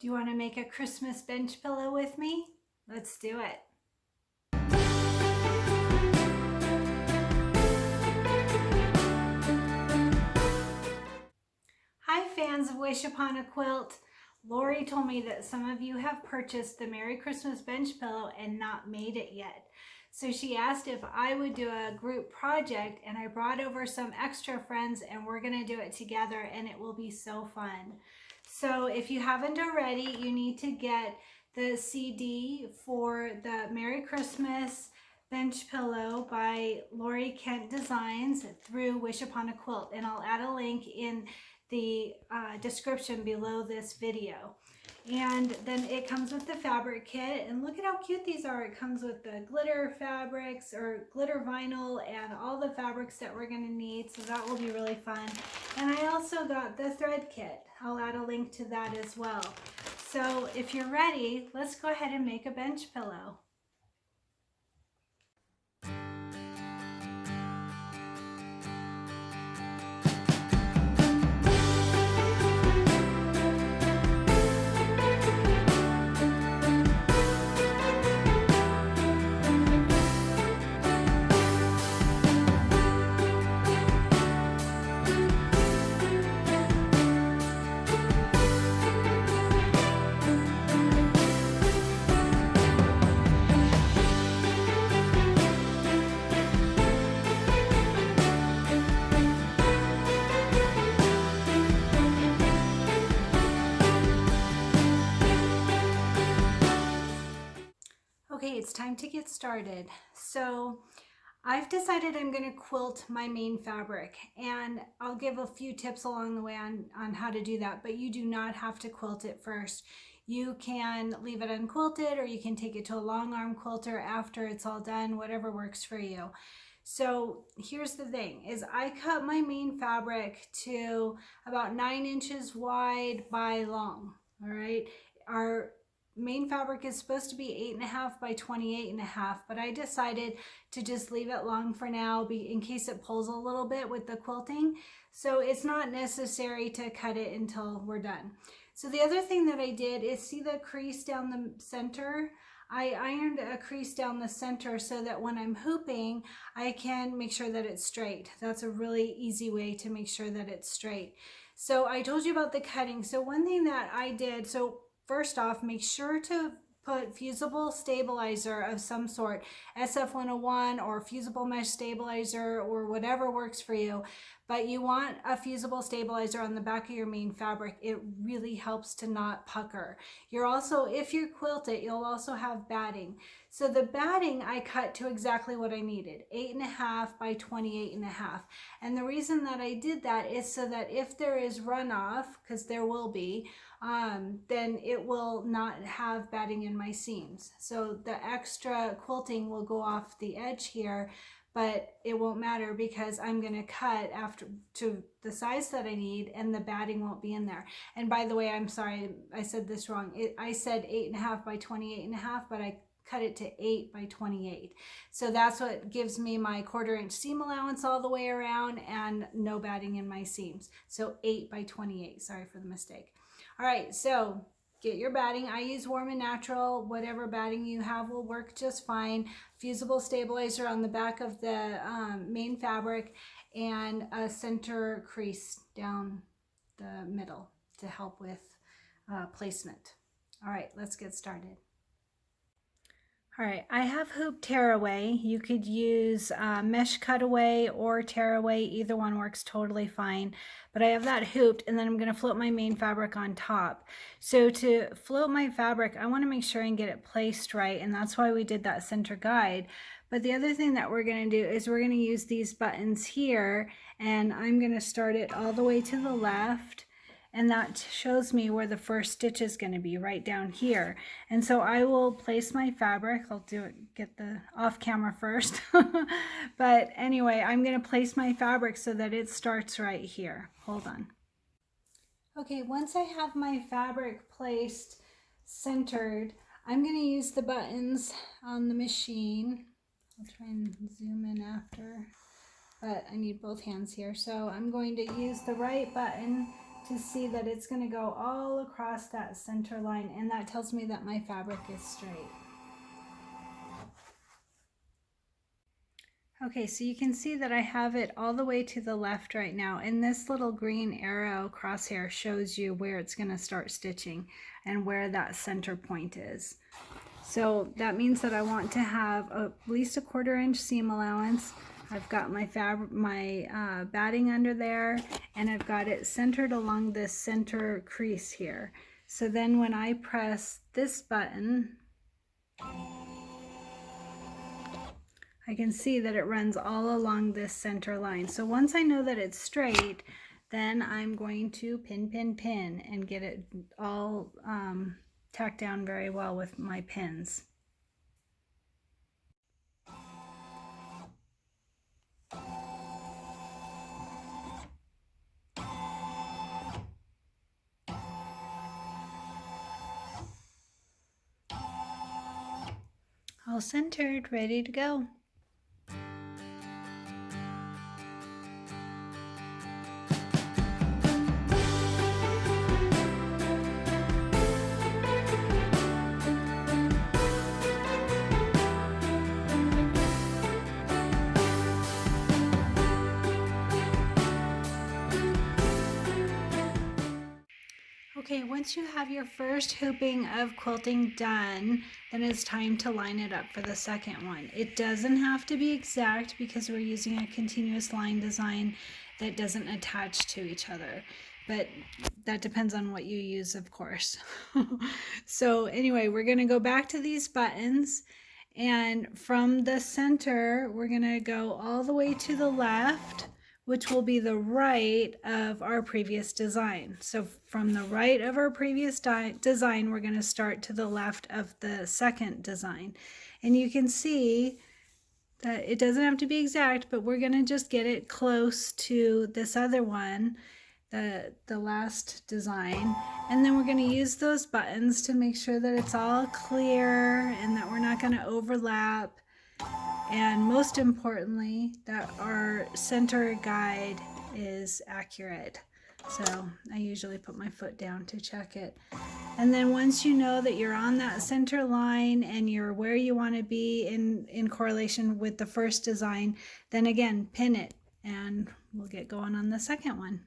Do you want to make a Christmas bench pillow with me? Let's do it. Hi fans of Wish Upon a Quilt. Lori told me that some of you have purchased the Merry Christmas bench pillow and not made it yet. So she asked if I would do a group project, and I brought over some extra friends and we're gonna do it together and it will be so fun. So if you haven't already, you need to get the CD for the Merry Christmas bench pillow by Lori Kent Designs through Wish Upon a Quilt, and I'll add a link in the description below this video. And then it comes with the fabric kit, and look at how cute these are. It comes with the glitter fabrics or glitter vinyl and all the fabrics that we're going to need, so that will be really fun. And I also got the thread kit. I'll add a link to that as well. So if you're ready, let's go ahead and make a bench pillow. Okay, it's time to get started. So I've decided I'm going to quilt my main fabric, and I'll give a few tips along the way on how to do that, but you do not have to quilt it first. You can leave it unquilted, or you can take it to a long arm quilter after it's all done, whatever works for you. So here's the thing, is I cut my main fabric to about 9 inches wide by long, all right? Our main fabric is supposed to be 8.5 by 28.5, but I decided to just leave it long for now in case it pulls a little bit with the quilting. So it's not necessary to cut it until we're done. So the other thing that I did is, see the crease down the center? I ironed a crease down the center so that when I'm hooping, I can make sure that it's straight. That's a really easy way to make sure that it's straight. So I told you about the cutting. So one thing that I did, so first off, make sure to put fusible stabilizer of some sort, SF101 or fusible mesh stabilizer or whatever works for you. But you want a fusible stabilizer on the back of your main fabric. It really helps to not pucker. You're also, if you quilt it, you'll also have batting. So the batting I cut to exactly what I needed, 8.5 by 28.5. And the reason that I did that is so that if there is runoff, because there will be, then it will not have batting in my seams. So the extra quilting will go off the edge here, but it won't matter because I'm going to cut after to the size that I need, and the batting won't be in there. And by the way, I'm sorry, I said this wrong. I said 8.5 by 28.5, but I cut it to 8 by 28. So that's what gives me my 1/4 inch seam allowance all the way around and no batting in my seams. So 8 by 28, sorry for the mistake. All right, so get your batting. I use Warm and Natural. Whatever batting you have will work just fine. Fusible stabilizer on the back of the main fabric, and a center crease down the middle to help with placement. All right, let's get started. All right, I have hoop tearaway. You could use mesh cutaway or tearaway. Either one works totally fine. But I have that hooped, and then I'm going to float my main fabric on top. So to float my fabric, I want to make sure and get it placed right, and that's why we did that center guide. But the other thing that we're going to do is we're going to use these buttons here, and I'm going to start it all the way to the left. And that shows me where the first stitch is going to be, right down here. And so I will place my fabric. I'll do it, get the off camera first. But anyway, I'm going to place my fabric so that it starts right here. Hold on. Okay, once I have my fabric placed centered, I'm going to use the buttons on the machine. I'll try and zoom in after, but I need both hands here. So I'm going to use the right button to see that it's going to go all across that center line, and that tells me that my fabric is straight. Okay, so you can see that I have it all the way to the left right now, and this little green arrow crosshair shows you where it's going to start stitching and where that center point is. So that means that I want to have at least a 1/4 inch seam allowance. I've got my batting under there, and I've got it centered along this center crease here. So then when I press this button, I can see that it runs all along this center line. So once I know that it's straight, then I'm going to pin, pin, pin, and get it all tacked down very well with my pins. All centered, ready to go. Okay, once you have your first hooping of quilting done, then it's time to line it up for the second one. It doesn't have to be exact because we're using a continuous line design that doesn't attach to each other, but that depends on what you use, of course. So anyway, we're going to go back to these buttons, and from the center, we're going to go all the way to the left, which will be the right of our previous design. So from the right of our previous design, we're going to start to the left of the second design. And you can see that it doesn't have to be exact, but we're going to just get it close to this other one, the last design. And then we're going to use those buttons to make sure that it's all clear and that we're not going to overlap. And most importantly, that our center guide is accurate. So I usually put my foot down to check it. And then once you know that you're on that center line and you're where you want to be in correlation with the first design, then again, pin it, and we'll get going on the second one.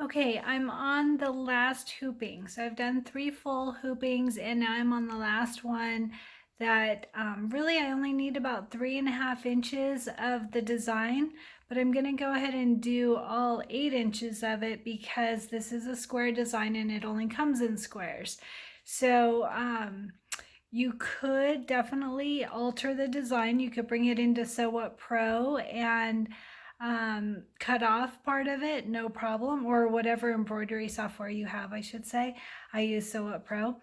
Okay, I'm on the last hooping. So I've done 3 full hoopings, and now I'm on the last one that really I only need about 3.5 inches of the design, but I'm gonna go ahead and do all 8 inches of it because this is a square design and it only comes in squares. So you could definitely alter the design. You could bring it into Sew Up Pro and cut off part of it, no problem, or whatever embroidery software you have, I should say. I use Sew Up Pro.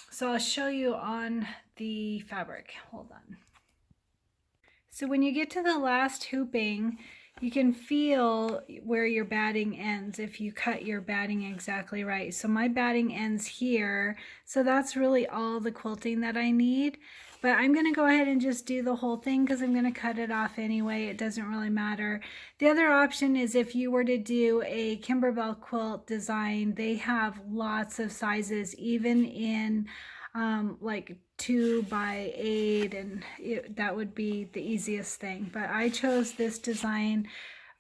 So I'll show you on the fabric. Hold on. So when you get to the last hooping, you can feel where your batting ends if you cut your batting exactly right. So my batting ends here, so that's really all the quilting that I need. But I'm going to go ahead and just do the whole thing because I'm going to cut it off anyway. It doesn't really matter. The other option is if you were to do a Kimberbell quilt design, they have lots of sizes, even in like 2 by 8, and that would be the easiest thing. But I chose this design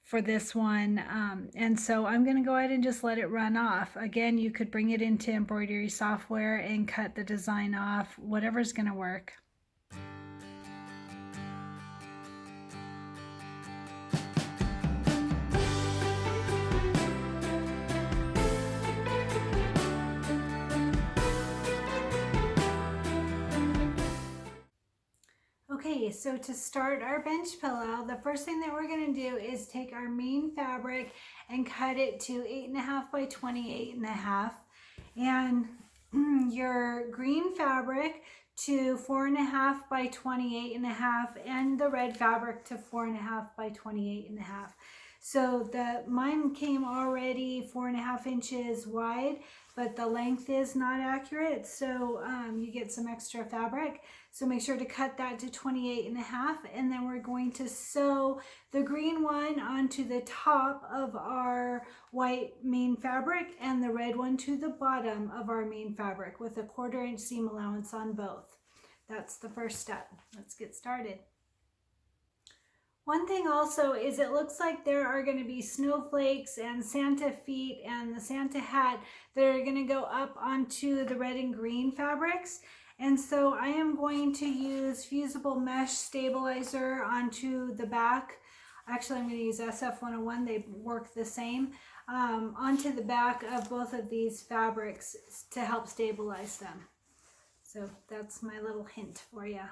for this one, and so I'm going to go ahead and just let it run off. Again, you could bring it into embroidery software and cut the design off, whatever's going to work. Okay, Okay, so to start our bench pillow, the first thing that we're going to do is take our main fabric and cut it to 8.5 by 28.5, and your green fabric to 4.5 by 28.5, and the red fabric to 4.5 by 28.5. So mine came already 4.5 inches wide, but the length is not accurate, so you get some extra fabric. So make sure to cut that to 28.5, and then we're going to sew the green one onto the top of our white main fabric and the red one to the bottom of our main fabric with a 1/4 inch seam allowance on both. That's the first step. Let's get started. One thing also is it looks like there are going to be snowflakes and Santa feet and the Santa hat that are going to go up onto the red and green fabrics. And so I am going to use fusible mesh stabilizer onto the back. Actually, I'm going to use SF101. They work the same. Onto the back of both of these fabrics to help stabilize them. So that's my little hint for you.